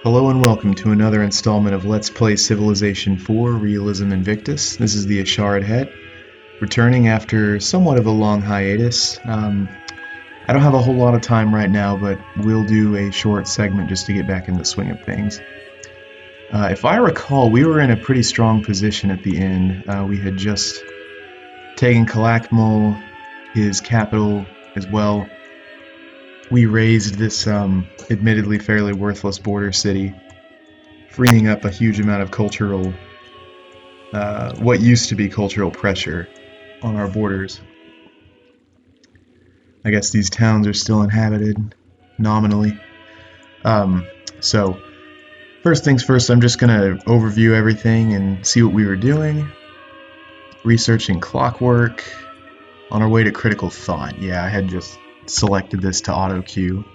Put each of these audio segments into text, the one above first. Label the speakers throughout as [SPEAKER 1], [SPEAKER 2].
[SPEAKER 1] Hello and welcome to another installment of Let's Play Civilization 4 Realism Invictus. This is the Asharid Het, returning after somewhat of a long hiatus. I don't have a whole lot of time right now, but we'll do a short segment just to get back in the swing of things. If I recall, we were in a pretty strong position at the end. We had just taken Kalakmul, his capital, as well. We raised this admittedly fairly worthless border city, freeing up a huge amount of cultural, what used to be cultural pressure on our borders. I guess these towns are still inhabited, nominally. So, first things first, I'm just going to overview everything and see what we were doing. Researching clockwork, on our way to critical thought. Yeah, I had just selected this to auto queue.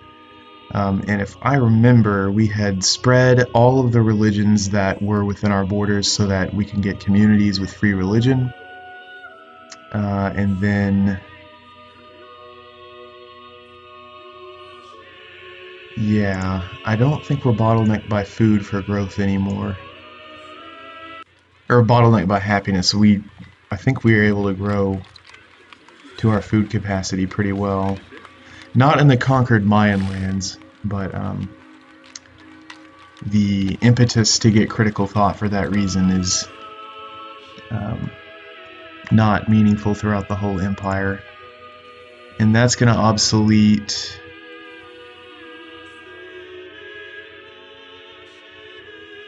[SPEAKER 1] And if I remember, we had spread all of the religions that were within our borders so that we can get communities with free religion. And then, yeah, I don't think we're bottlenecked by food for growth anymore. Or bottlenecked by happiness. I think we were able to grow to our food capacity pretty well. Not in the conquered Mayan lands, but the impetus to get critical thought for that reason is not meaningful throughout the whole empire. And that's going to obsolete...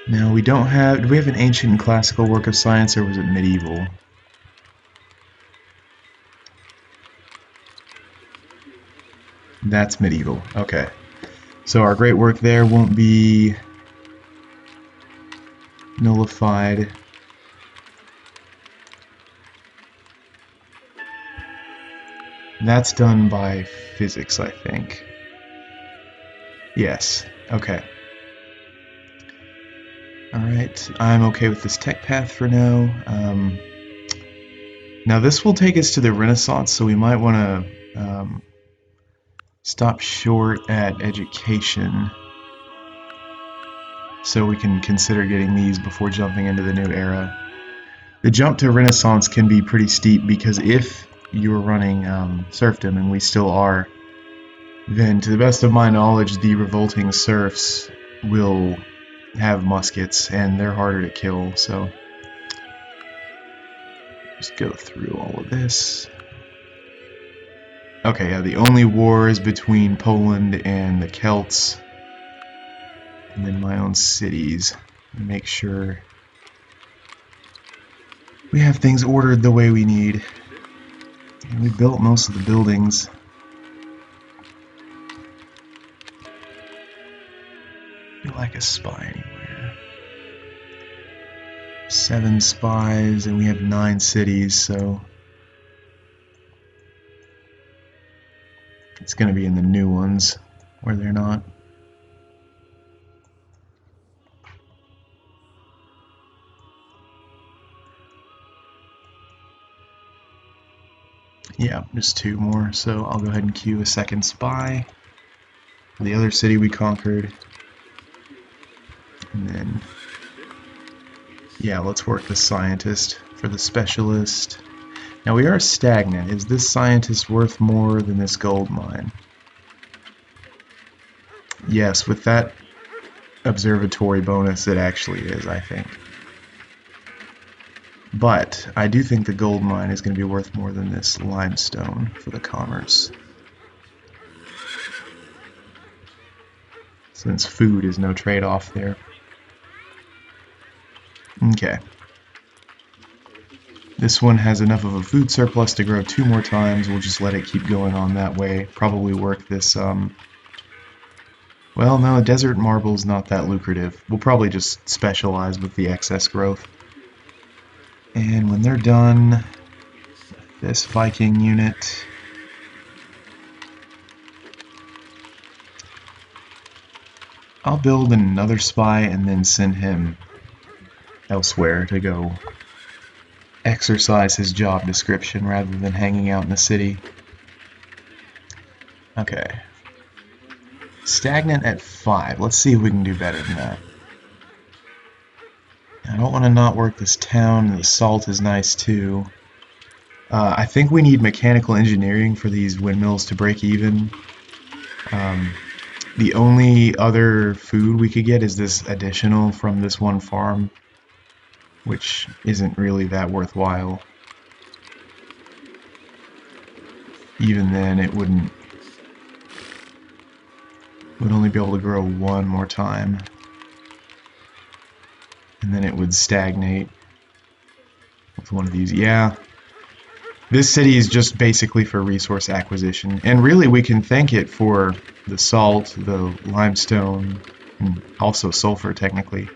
[SPEAKER 1] Now, we don't have... Do we have an ancient and classical work of science, or was it medieval? That's medieval. Okay. So our great work there won't be nullified. That's done by physics, I think. Yes. Okay. Alright, I'm okay with this tech path for now. Now this will take us to the Renaissance, so we might want to stop short at education so we can consider getting these before jumping into the new era. The jump to Renaissance can be pretty steep because if you're running serfdom, and we still are, then to the best of my knowledge the revolting serfs will have muskets and they're harder to kill, so just go through all of this. Okay, yeah, the only war is between Poland and the Celts, and then my own cities. Make sure we have things ordered the way we need. And we built most of the buildings. Do like a spy anywhere? 7 spies, and we have 9 cities, so it's going to be in the new ones where they're not. Yeah, just 2 more, so I'll go ahead and queue a second spy. The other city we conquered. And then, yeah, let's work the scientist for the specialist. Now we are stagnant. Is this scientist worth more than this gold mine? Yes, with that observatory bonus it actually is, I think. But I do think the gold mine is going to be worth more than this limestone for the commerce, since food is no trade-off there. Okay. This one has enough of a food surplus to grow 2 more times. We'll just let it keep going on that way. Probably work this, well, no, desert marble is not that lucrative. We'll probably just specialize with the excess growth. And when they're done, this Viking unit, I'll build another spy and then send him elsewhere to go exercise his job description rather than hanging out in the city. Okay. Stagnant at 5. Let's see if we can do better than that. I don't want to not work this town. The salt is nice too. I think we need mechanical engineering for these windmills to break even. The only other food we could get is this additional from this one farm, which isn't really that worthwhile. Even then, it would only be able to grow one more time, and then it would stagnate with one of these. Yeah, this city is just basically for resource acquisition, and really we can thank it for the salt, the limestone, and also sulfur technically.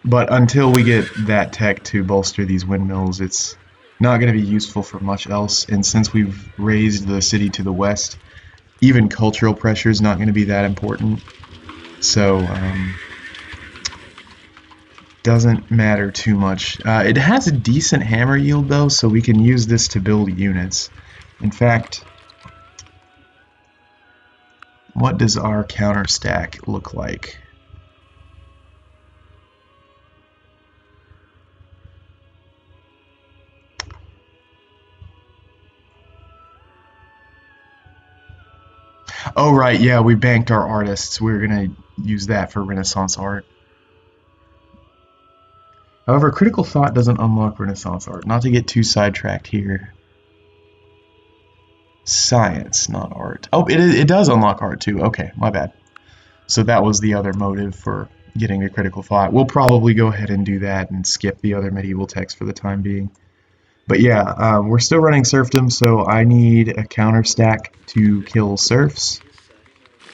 [SPEAKER 1] But until we get that tech to bolster these windmills, it's not going to be useful for much else. And since we've raised the city to the west, even cultural pressure is not going to be that important. So doesn't matter too much. It has a decent hammer yield though, so we can use this to build units. In fact, what does our counter stack look like? Oh right, yeah, we banked our artists. We're gonna use that for Renaissance art. However, critical thought doesn't unlock Renaissance art. Not to get too sidetracked here. Science, not art. Oh, it does unlock art too. Okay, my bad. So that was the other motive for getting a critical thought. We'll probably go ahead and do that and skip the other medieval text for the time being. But yeah, we're still running serfdom, so I need a counter stack to kill serfs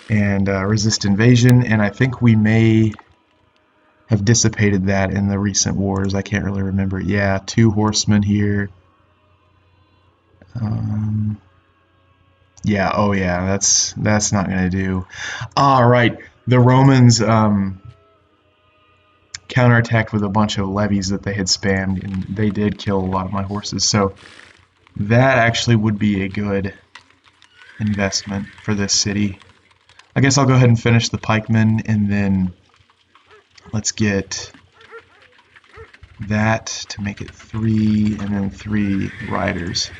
[SPEAKER 1] and resist invasion, and I think we may have dissipated that in the recent wars. I can't really remember. Yeah, 2 horsemen here. Yeah, oh yeah, that's not gonna do. All right, the Romans counterattacked with a bunch of levies that they had spammed, and they did kill a lot of my horses. So that actually would be a good investment for this city. I guess I'll go ahead and finish the pikemen, and then let's get that to make it 3, and then 3 riders.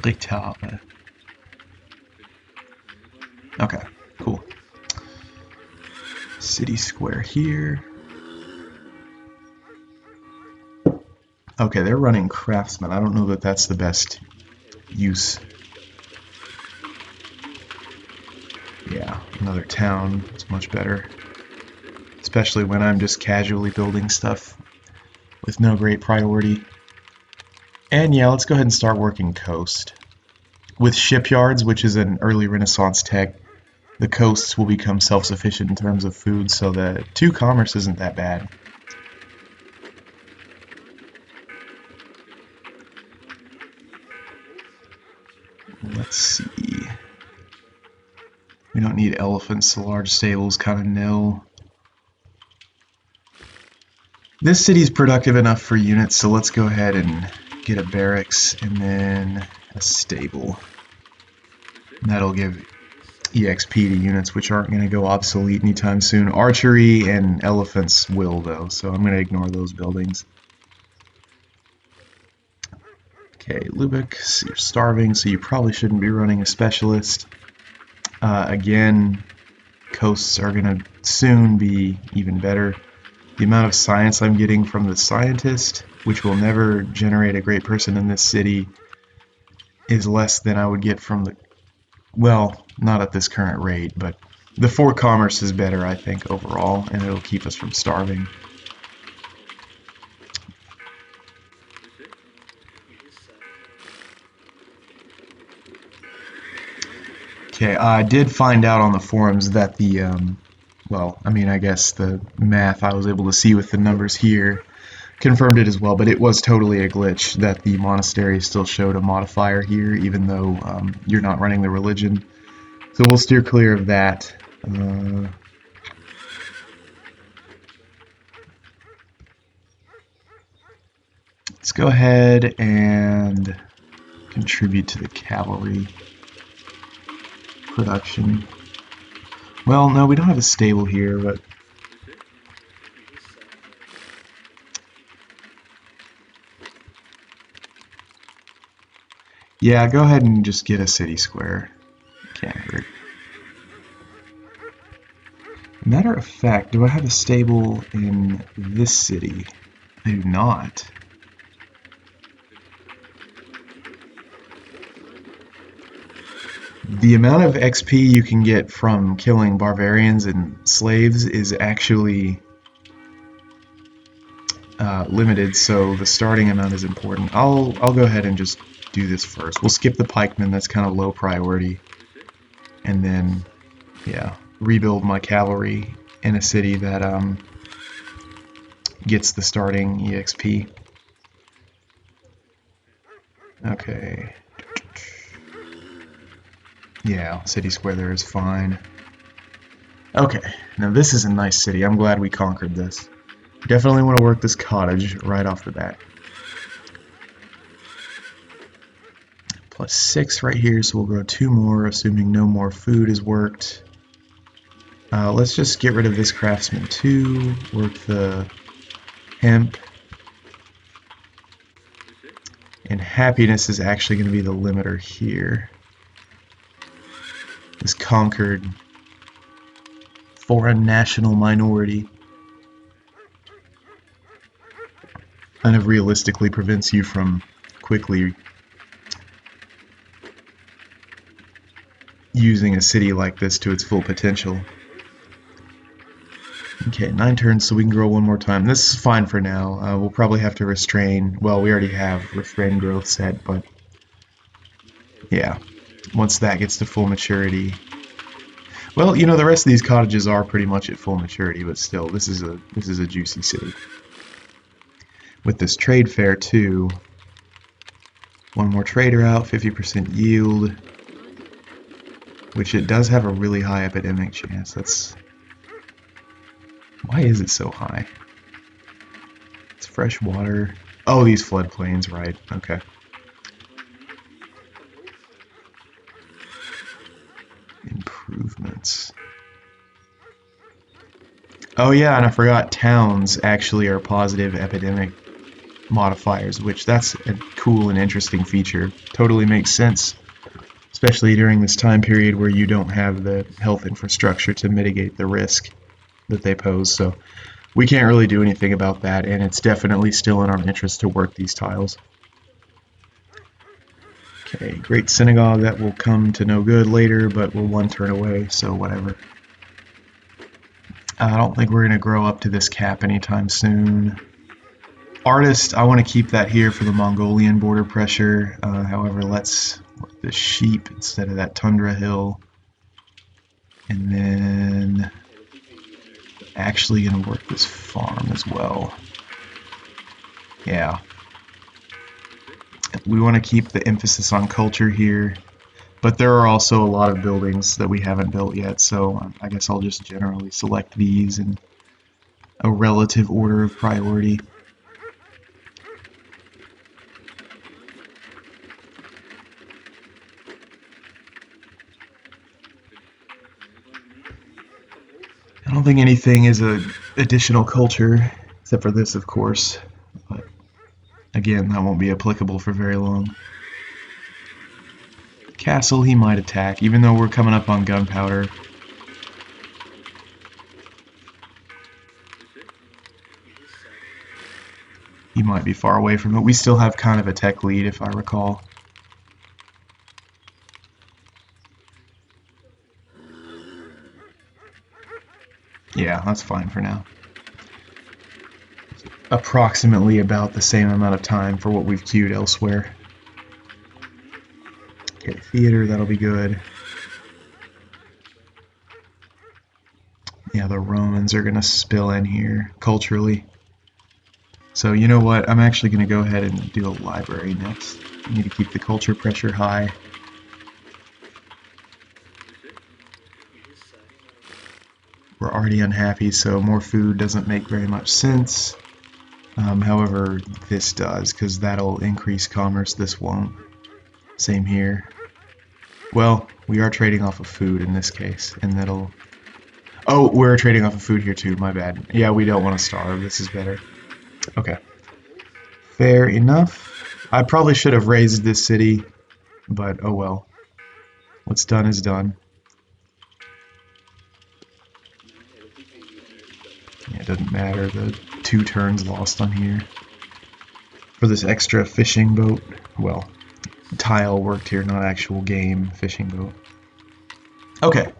[SPEAKER 1] Richter. Okay, cool. City square here. Okay, they're running craftsmen. I don't know that that's the best use. Yeah, another town. It's much better. Especially when I'm just casually building stuff with no great priority. And yeah, let's go ahead and start working coast. With shipyards, which is an early Renaissance tech, the coasts will become self-sufficient in terms of food, so the 2 commerce isn't that bad. Let's see. We don't need elephants, so large stables kind of nil. This city's productive enough for units, so let's go ahead and get a barracks and then a stable. And that'll give EXP to units which aren't going to go obsolete anytime soon. Archery and elephants will though, so I'm going to ignore those buildings. Okay, Lubeck, so you're starving, so you probably shouldn't be running a specialist. Again, coasts are going to soon be even better. The amount of science I'm getting from the scientist, which will never generate a great person in this city, is less than I would get from the... Well, not at this current rate, but the 4 commerce is better, I think, overall, and it'll keep us from starving. Okay, I did find out on the forums that the, well, I mean, I guess the math I was able to see with the numbers here confirmed it as well, but it was totally a glitch that the monastery still showed a modifier here, even though you're not running the religion. So we'll steer clear of that. Let's go ahead and contribute to the cavalry production. Well, no, we don't have a stable here, but yeah, go ahead and just get a city square. Can't hurt. Matter of fact, do I have a stable in this city? I do not. The amount of XP you can get from killing barbarians and slaves is actually limited, so the starting amount is important. I'll go ahead and just do this first. We'll skip the pikemen, that's kind of low priority, and then yeah, rebuild my cavalry in a city that gets the starting EXP. Okay. Yeah, city square there is fine. Okay, now this is a nice city. I'm glad we conquered this. Definitely want to work this cottage right off the bat. +6 right here, so we'll grow 2 more, assuming no more food is worked. Let's just get rid of this craftsman too, work the hemp. And happiness is actually going to be the limiter here. This conquered foreign national minority kind of realistically prevents you from quickly using a city like this to its full potential. Okay, 9 turns, so we can grow 1 more time. This is fine for now. We'll probably have to restrain. Well, we already have restrain growth set, but yeah, once that gets to full maturity. Well, you know, the rest of these cottages are pretty much at full maturity, but still, this is a juicy city. With this trade fair too, 1 more trader out, 50% yield, which it does have a really high epidemic chance. That's why is it so high? It's fresh water. Oh, these floodplains, right? Okay. Improvements. Oh yeah, and I forgot towns actually are positive epidemic modifiers, which that's a cool and interesting feature. Totally makes sense, especially during this time period where you don't have the health infrastructure to mitigate the risk that they pose. So we can't really do anything about that, and it's definitely still in our interest to work these tiles. Okay, great synagogue, that will come to no good later, but we're 1 turn away, so whatever. I don't think we're going to grow up to this cap anytime soon. Artist, I want to keep that here for the Mongolian border pressure. However, let's work the sheep instead of that tundra hill. And then actually going to work this farm as well. Yeah. We want to keep the emphasis on culture here, but there are also a lot of buildings that we haven't built yet, so I guess I'll just generally select these in a relative order of priority. I don't think anything is an additional culture, except for this, of course. But again, that won't be applicable for very long. Castle, he might attack, even though we're coming up on gunpowder. He might be far away from it. We still have kind of a tech lead, if I recall. Yeah, that's fine for now. Approximately about the same amount of time for what we've queued elsewhere. Okay, theater, that'll be good. Yeah, the Romans are going to spill in here culturally. So you know what, I'm actually going to go ahead and do a library next. I need to keep the culture pressure high. We're already unhappy, so more food doesn't make very much sense. However, this does, because that'll increase commerce, this won't. Same here. Well, we are trading off of food in this case, and that'll Oh, we're trading off of food here too, my bad. Yeah, we don't want to starve, this is better. Okay. Fair enough. I probably should have raised this city, but oh well. What's done is done. Yeah, it doesn't matter, the 2 turns lost on here. For this extra fishing boat, well, tile worked here, not actual game fishing boat. Okay,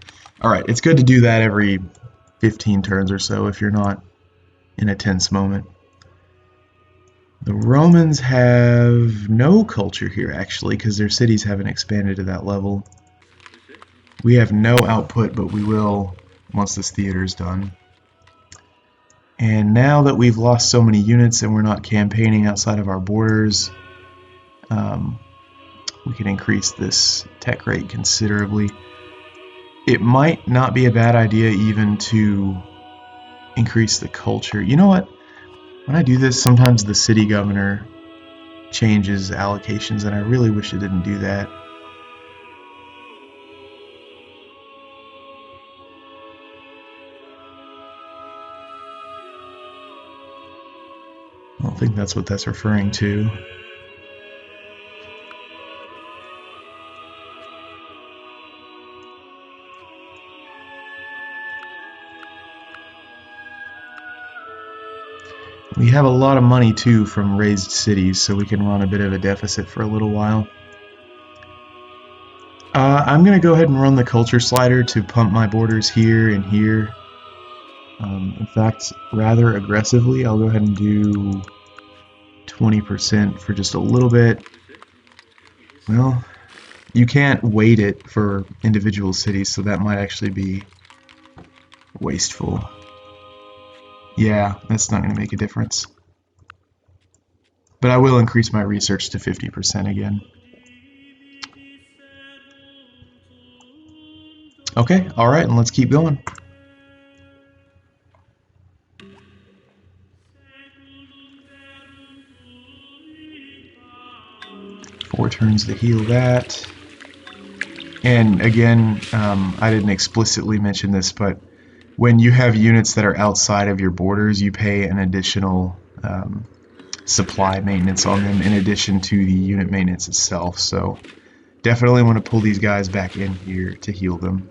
[SPEAKER 1] alright, it's good to do that every 15 turns or so if you're not in a tense moment. The Romans have no culture here actually because their cities haven't expanded to that level. We have no output, but we will once this theater is done. And now that we've lost so many units and we're not campaigning outside of our borders, we can increase this tech rate considerably. It might not be a bad idea even to increase the culture. You know what? When I do this, sometimes the city governor changes allocations, and I really wish it didn't do that. I don't think that's what that's referring to. We have a lot of money too from raised cities, so we can run a bit of a deficit for a little while. I'm going to go ahead and run the culture slider to pump my borders here and here. In fact, rather aggressively, I'll go ahead and do 20% for just a little bit. Well, you can't weight it for individual cities, so that might actually be wasteful. Yeah, that's not going to make a difference. But I will increase my research to 50% again. Okay, alright, and let's keep going. Four turns to heal that. And again, I didn't explicitly mention this, but when you have units that are outside of your borders, you pay an additional supply maintenance on them in addition to the unit maintenance itself. So definitely want to pull these guys back in here to heal them.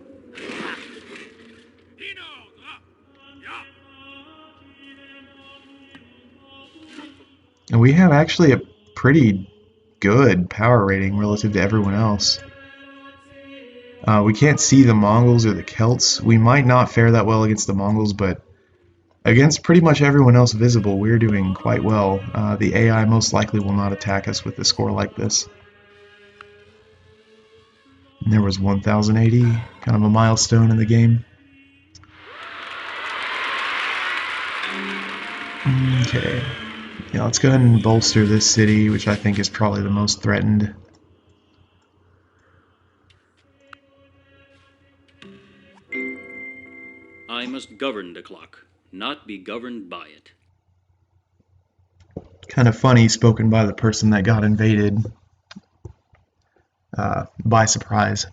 [SPEAKER 1] And we have actually a pretty good power rating relative to everyone else. We can't see the Mongols or the Celts. We might not fare that well against the Mongols, but against pretty much everyone else visible, we're doing quite well. The AI most likely will not attack us with a score like this. And there was 1080, kind of a milestone in the game. Okay. Yeah, let's go ahead and bolster this city, which I think is probably the most threatened.
[SPEAKER 2] I must govern the clock, not be governed by it.
[SPEAKER 1] Kind of funny, spoken by the person that got invaded by surprise.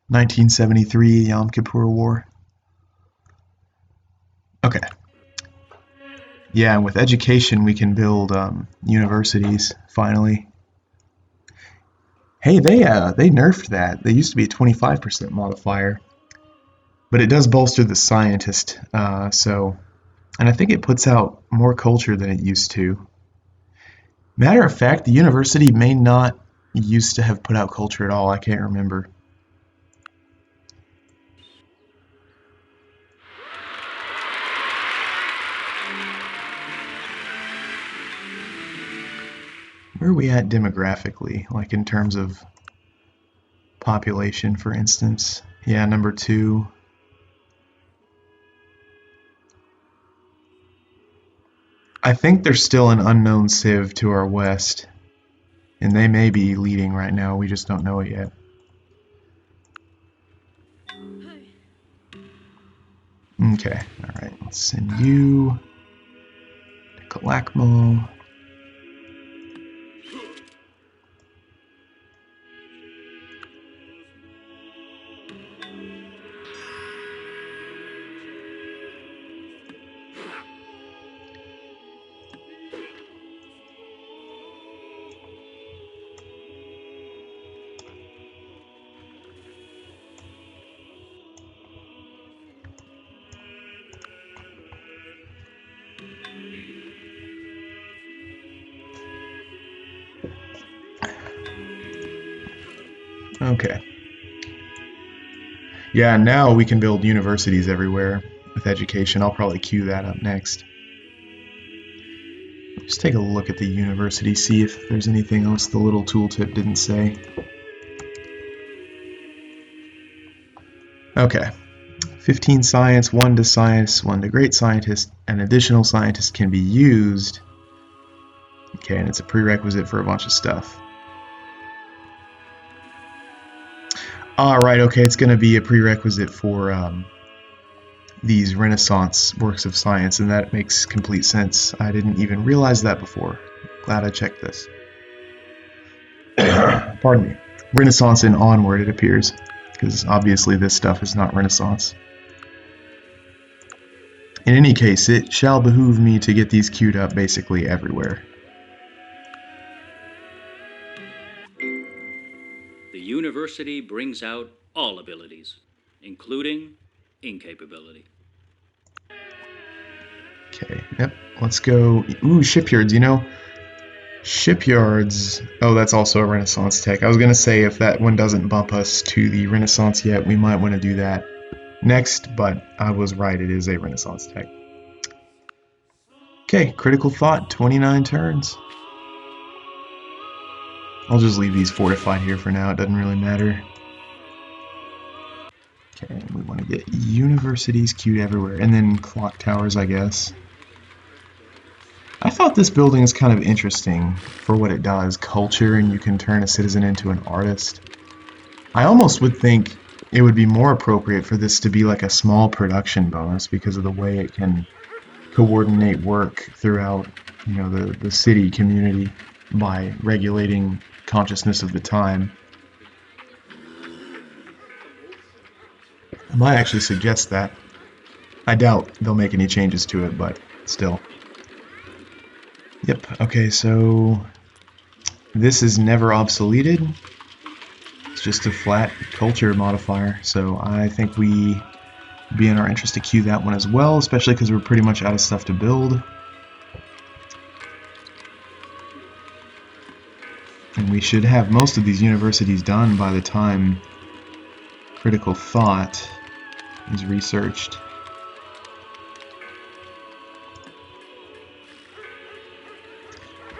[SPEAKER 1] 1973 Yom Kippur War. Okay. Yeah, and with education we can build universities, finally. Hey, they nerfed that. They used to be a 25% modifier. But it does bolster the scientist, and I think it puts out more culture than it used to. Matter of fact, the university may not used to have put out culture at all. I can't remember. Where are we at demographically? Like in terms of population, for instance? Yeah, number 2. I think there's still an unknown civ to our west, and they may be leading right now. We just don't know it yet. Okay, alright, let's send you to Kalakmo. Okay. Yeah, now we can build universities everywhere with education. I'll probably queue that up next. Just take a look at the university, see if there's anything else the little tooltip didn't say. Okay. 15 science, 1 to science, 1 to great scientist, and additional scientist can be used. Okay, and it's a prerequisite for a bunch of stuff. Alright, okay, it's going to be a prerequisite for these Renaissance works of science, and that makes complete sense. I didn't even realize that before. Glad I checked this. Pardon me. Renaissance and onward, it appears, because obviously this stuff is not Renaissance. In any case, it shall behoove me to get these queued up basically everywhere.
[SPEAKER 2] The university brings out all abilities, including incapability.
[SPEAKER 1] Okay, yep, let's go. Ooh, shipyards, you know. Shipyards. Oh, that's also a Renaissance tech. I was going to say if that one doesn't bump us to the Renaissance yet, we might want to do that next, but I was right, it is a Renaissance tech. Okay, critical thought, 29 turns. I'll just leave these fortified here for now, it doesn't really matter. Okay, we want to get universities queued everywhere, and then clock towers, I guess. I thought this building is kind of interesting for what it does, culture, and you can turn a citizen into an artist. I almost would think it would be more appropriate for this to be like a small production bonus because of the way it can coordinate work throughout, you know, the city community by regulating consciousness of the time. I might actually suggest that. I doubt they'll make any changes to it, but still. Yep, okay, so this is never obsoleted. It's just a flat culture modifier, so I think we be in our interest to queue that one as well, especially because we're pretty much out of stuff to build. And we should have most of these universities done by the time critical thought is researched.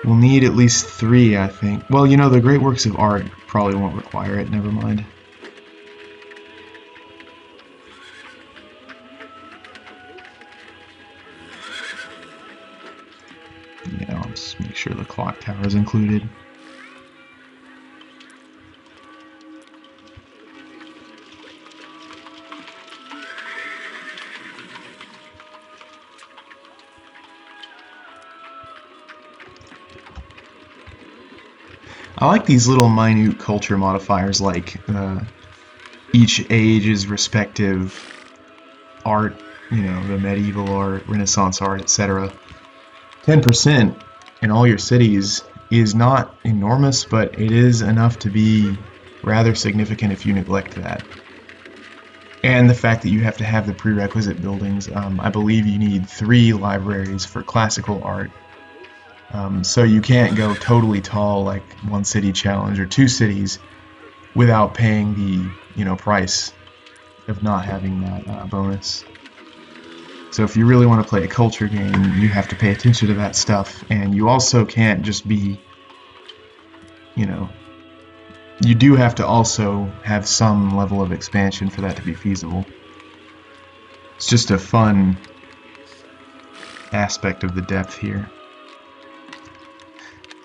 [SPEAKER 1] We'll need at least 3, I think. Well, you know, the great works of art probably won't require it, never mind. Yeah, I'll just make sure the clock tower is included. I like these little minute culture modifiers, like each age's respective art, you know, the medieval art, Renaissance art, etc. 10% in all your cities is not enormous, but it is enough to be rather significant if you neglect that. And the fact that you have to have the prerequisite buildings, I believe you need 3 libraries for classical art. So you can't go totally tall like 1 city challenge or 2 cities without paying the, you know, price of not having that bonus. So if you really want to play a culture game, you have to pay attention to that stuff, and you also can't just be, you know, you do have to also have some level of expansion for that to be feasible. It's just a fun aspect of the depth here.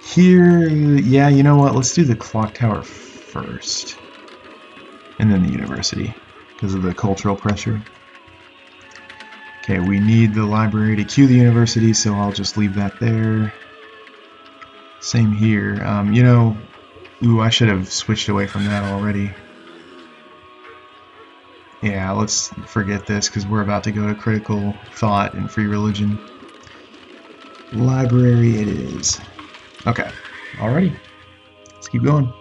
[SPEAKER 1] Here, yeah, you know what, let's do the clock tower first, and then the university, because of the cultural pressure. Okay, we need the library to queue the university, so I'll just leave that there. Same here. You know, ooh, I should have switched away from that already. Yeah, let's forget this because we're about to go to critical thought and free religion. Library it is. Okay, alrighty. Let's keep going.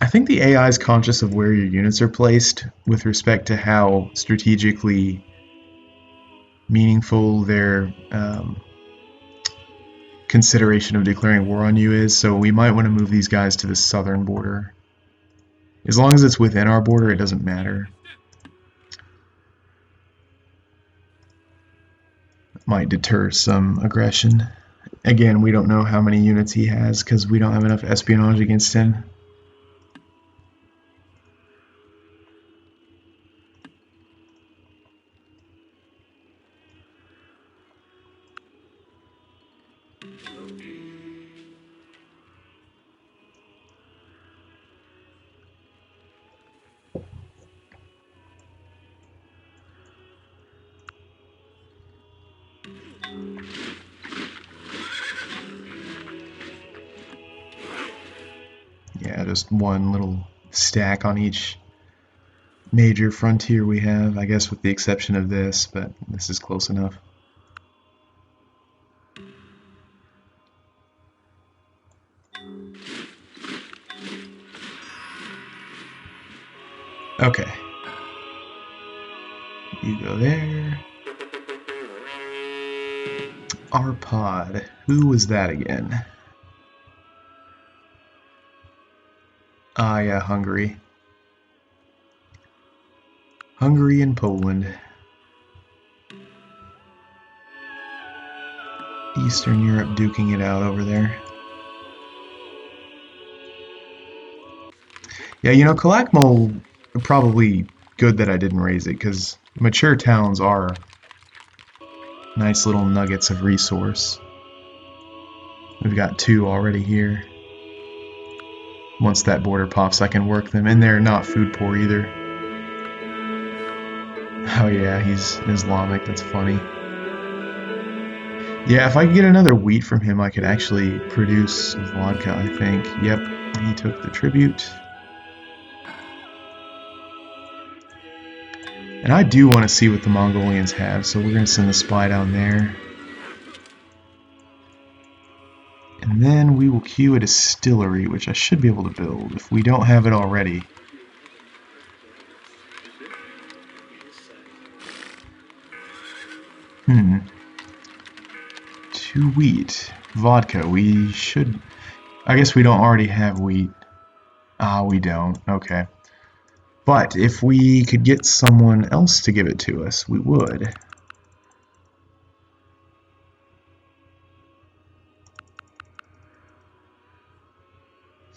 [SPEAKER 1] I think the AI is conscious of where your units are placed with respect to how strategically meaningful their consideration of declaring war on you is, so we might want to move these guys to the southern border. As long as it's within our border, it doesn't matter. Might deter some aggression. Again, we don't know how many units he has because we don't have enough espionage against him. Yeah, just one little stack on each major frontier we have, I guess with the exception of this, but this is close enough. Okay. You go there. Arpad. Who was that again? Ah, yeah, Hungary. Hungary and Poland. Eastern Europe duking it out over there. Yeah, you know, Calakmul, probably good that I didn't raise it, because mature towns are nice little nuggets of resource. We've got 2 already here. Once that border pops, I can work them, and they're not food poor either. Oh yeah, he's Islamic, that's funny. Yeah, if I could get another wheat from him, I could actually produce vodka, I think. Yep, he took the tribute. And I do want to see what the Mongolians have, so we're going to send the spy down there. And then we will queue a distillery, which I should be able to build, if we don't have it already. Hmm. 2 wheat. Vodka, we should... I guess we don't already have wheat. Ah, we don't. Okay. But if we could get someone else to give it to us, we would.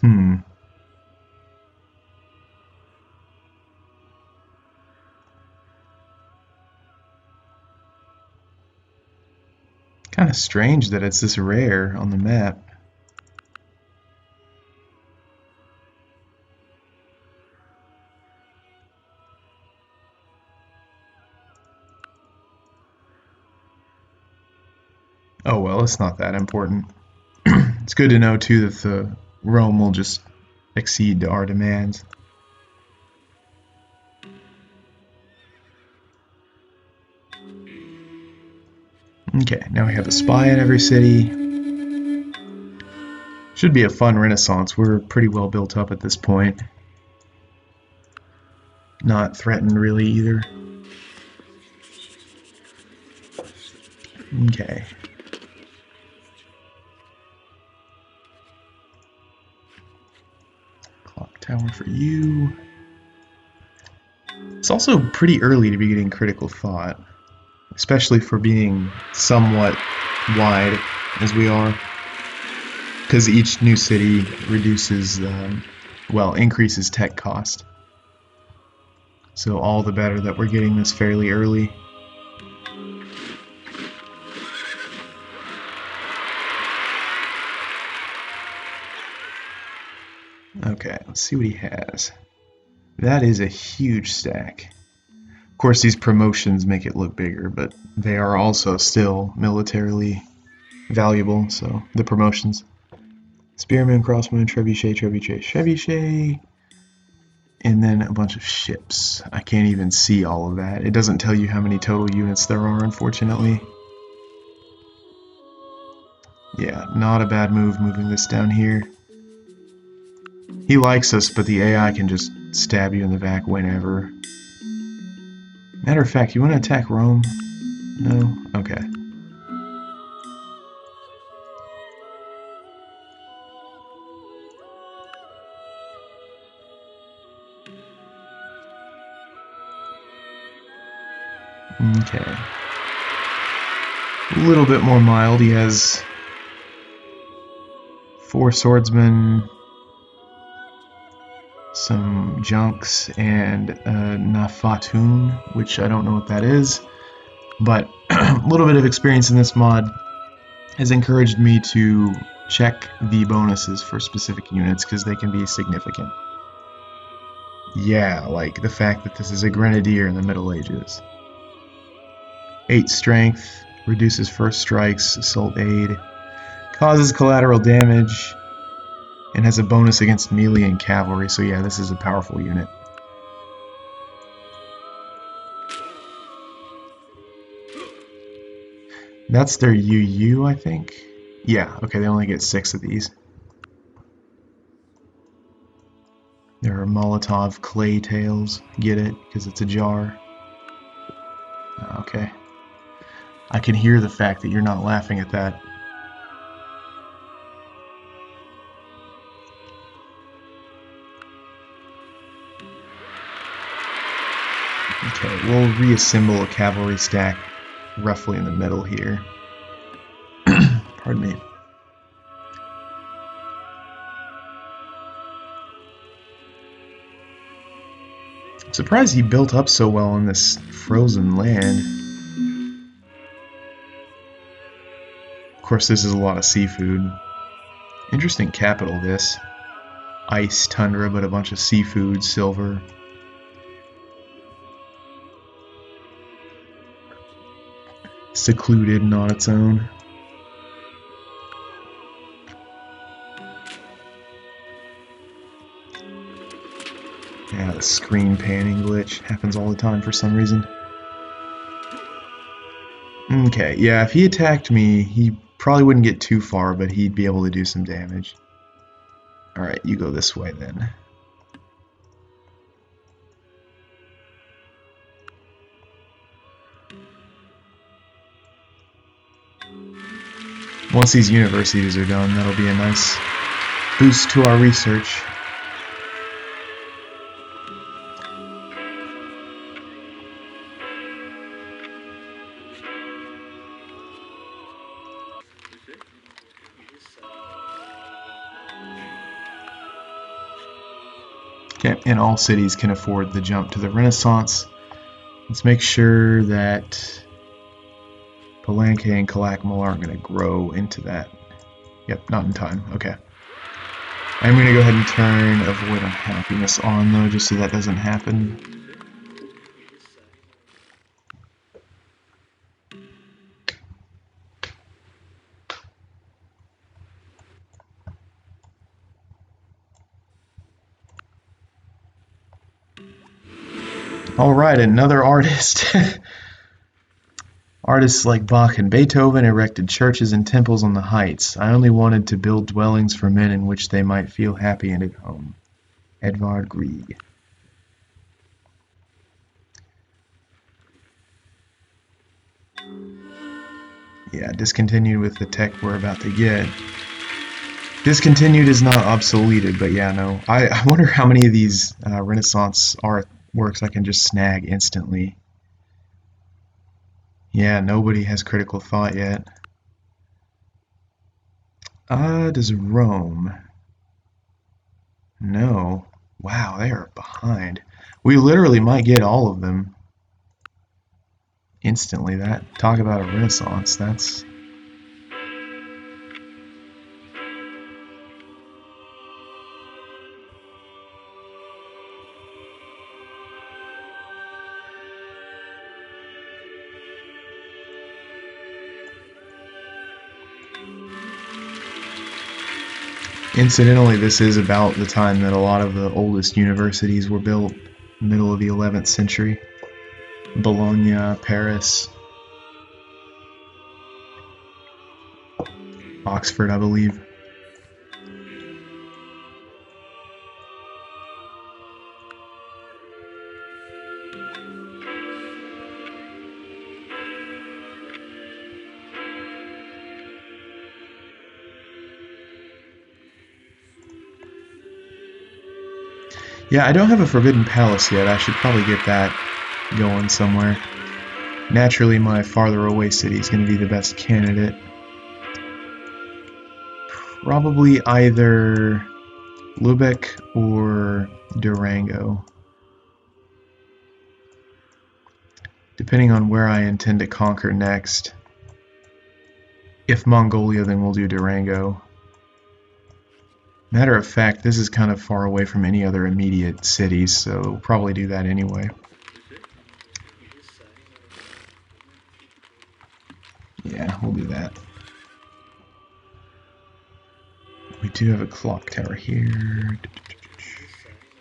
[SPEAKER 1] Hmm. Kind of strange that it's this rare on the map. Oh well, it's not that important. It's good to know too that the Rome will just accede to our demands. Okay, now we have a spy in every city. Should be a fun renaissance. We're pretty well built up at this point. Not threatened really either. Okay. Clock tower for you. It's also pretty early to be getting critical thought, especially for being somewhat wide as we are, because each new city reduces, well, increases tech cost. So all the better that we're getting this fairly early. Okay, let's see what he has. That is a huge stack. Of course, these promotions make it look bigger, but they are also still militarily valuable, so the promotions. Spearman, Crossman, Trebuchet, Trebuchet, Trebuchet, and then a bunch of ships. I can't even see all of that. It doesn't tell you how many total units there are, unfortunately. Yeah, not a bad move moving this down here. He likes us, but the AI can just stab you in the back whenever. Matter of fact, you want to attack Rome? No? Okay. Okay. A little bit more mild. He has 4 swordsmen, some junks, and Nafatun, which I don't know what that is, but a little bit of experience in this mod has encouraged me to check the bonuses for specific units because they can be significant. Yeah, like the fact that this is a grenadier in the Middle Ages. 8 strength, reduces first strikes, assault aid, causes collateral damage, and has a bonus against melee and cavalry, so yeah, this is a powerful unit. That's their UU, I think? Yeah, okay, they only get 6 of these. There are Molotov clay tails. Get it? Because it's a jar. Okay. I can hear the fact that you're not laughing at that. Okay, we'll reassemble a cavalry stack roughly in the middle here. Pardon me. I'm surprised he built up so well in this frozen land. Of course, this is a lot of seafood. Interesting capital, this. Ice tundra, but a bunch of seafood, silver. Secluded and on its own. Yeah, the screen panning glitch happens all the time for some reason. Okay, yeah, if he attacked me, he probably wouldn't get too far, but he'd be able to do some damage. Alright, you go this way then. Once these universities are done, that'll be a nice boost to our research. Okay, and all cities can afford the jump to the Renaissance. Let's make sure that Palenque and Calakmul aren't going to grow into that. Yep, not in time. Okay. I'm going to go ahead and turn Avoid Unhappiness on, though, just so that doesn't happen. Alright, another artist. Artists like Bach and Beethoven erected churches and temples on the heights. I only wanted to build dwellings for men in which they might feel happy and at home. Edvard Grieg. Yeah, discontinued with the tech we're about to get. Discontinued is not obsoleted, but yeah, no. I wonder how many of these Renaissance artworks I can just snag instantly. Yeah, nobody has critical thought yet. Does Rome? No. Wow, they are behind. We literally might get all of them instantly. That talk about a renaissance. That's incidentally, this is about the time that a lot of the oldest universities were built, middle of the 11th century. Bologna, Paris, Oxford, I believe. Yeah, I don't have a Forbidden Palace yet. I should probably get that going somewhere. Naturally, my farther away city is going to be the best candidate. Probably either Lubeck or Durango. Depending on where I intend to conquer next. If Mongolia, then we'll do Durango. Matter of fact, this is kind of far away from any other immediate cities, so we'll probably do that anyway. Yeah, we'll do that. We do have a clock tower here.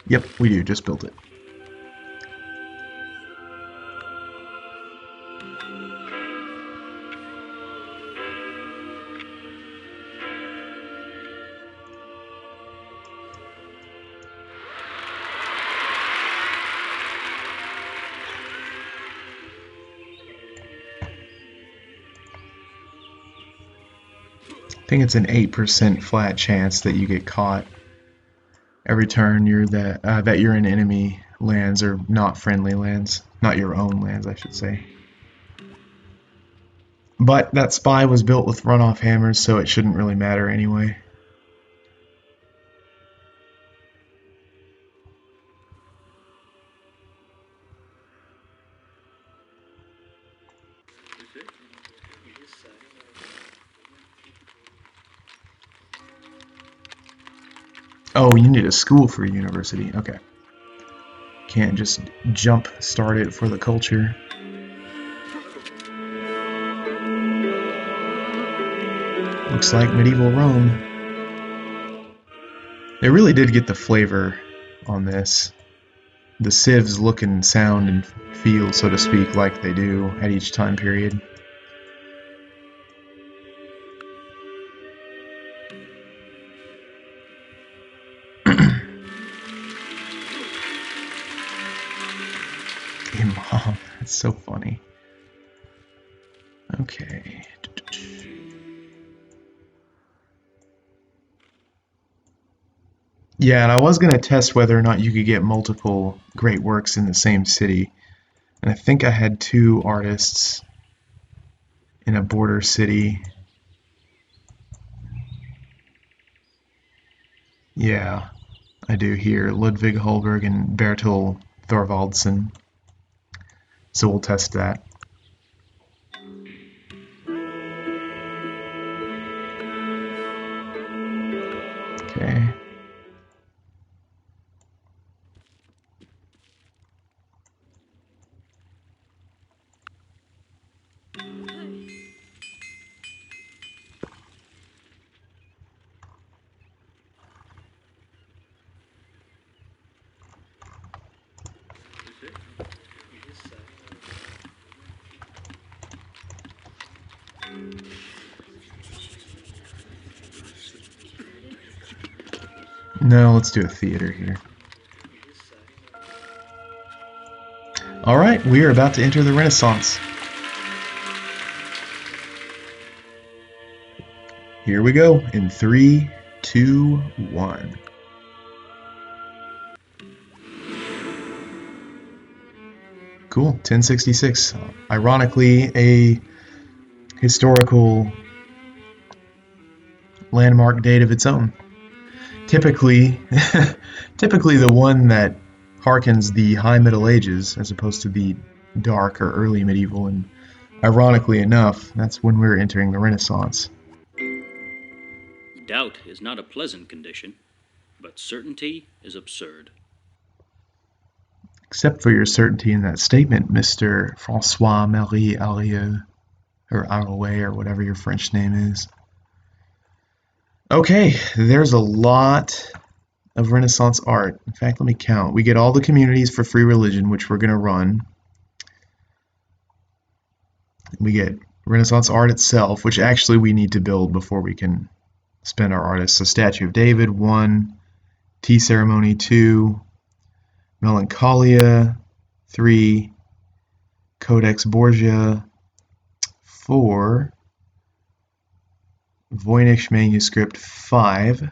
[SPEAKER 1] Yep, we do, just built it. I think it's an 8% flat chance that you get caught every turn that you're in enemy lands or not friendly lands, not your own lands, I should say. But that spy was built with runoff hammers, so it shouldn't really matter anyway. Oh, you need a school for a university. Okay. Can't just jump start it for the culture. Looks like medieval Rome. They really did get the flavor on this. The civs look and sound and feel, so to speak, like they do at each time period. Imam, that's so funny. Okay. Yeah, and I was going to test whether or not you could get multiple great works in the same city. And I think I had 2 artists in a border city. Yeah, I do here. Ludwig Holberg and Bertil Thorvaldsen. So we'll test that. Okay. No, let's do a theater here. Alright, we are about to enter the Renaissance. Here we go in 3, 2, 1. Cool, 1066. Ironically, a historical landmark date of its own. Typically, typically the one that harkens the High Middle Ages as opposed to the dark or early medieval, and ironically enough, that's when we're entering the Renaissance.
[SPEAKER 2] Doubt is not a pleasant condition, but certainty is absurd.
[SPEAKER 1] Except for your certainty in that statement, Mr. Francois-Marie Arieux, or Arouet, or whatever your French name is. Okay, there's a lot of Renaissance art. In fact, let me count. We get all the communities for free religion, which we're going to run. We get Renaissance art itself, which actually we need to build before we can spend our artists. So Statue of David, 1. Tea Ceremony, 2. Melancholia, 3. Codex Borgia, 4. Voynich manuscript, 5.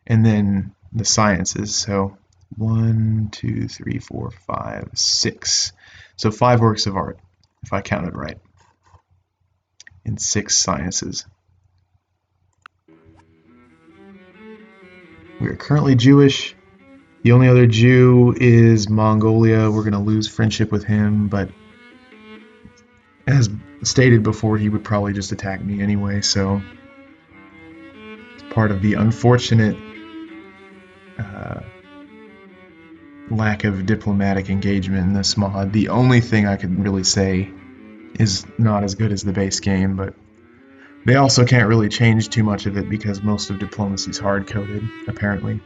[SPEAKER 1] And then the sciences. So 1, 2, 3, 4, 5, 6. So 5 works of art. if I counted right, in 6 sciences. We are currently Jewish. The only other Jew is Mongolia. We're going to lose friendship with him, but as stated before, he would probably just attack me anyway, so it's part of the unfortunate lack of diplomatic engagement in this mod. The only thing I could really say is not as good as the base game, but they also can't really change too much of it because most of diplomacy is hard-coded, apparently.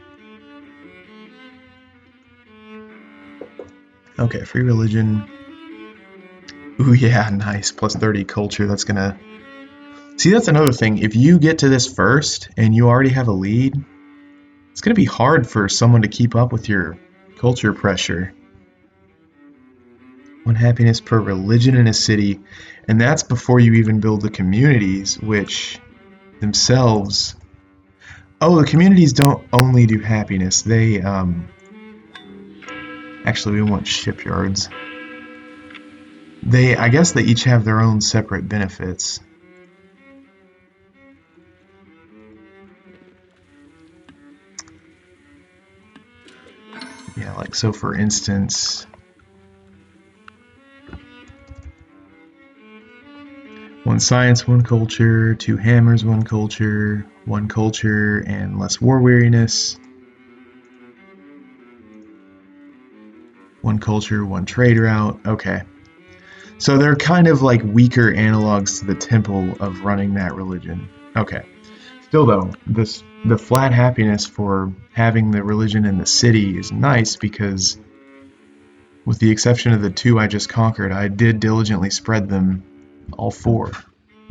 [SPEAKER 1] Okay, free religion. Ooh, yeah, nice. Plus 30 culture. That's gonna... See, that's another thing. If you get to this first and you already have a lead, it's gonna be hard for someone to keep up with your culture pressure. 1 happiness per religion in a city, and that's before you even build the communities, which themselves... Oh, the communities don't only do happiness. They, Actually, we want shipyards. I guess they each have their own separate benefits. Yeah, like, so for instance, 1 science, 1 culture, 2 hammers, 1 culture, 1 culture, and less war weariness. 1 culture, 1 trade route. Okay. So they're kind of like weaker analogs to the temple of running that religion. Okay. Still though, the flat happiness for having the religion in the city is nice because, with the exception of the 2 I just conquered, I did diligently spread them all 4.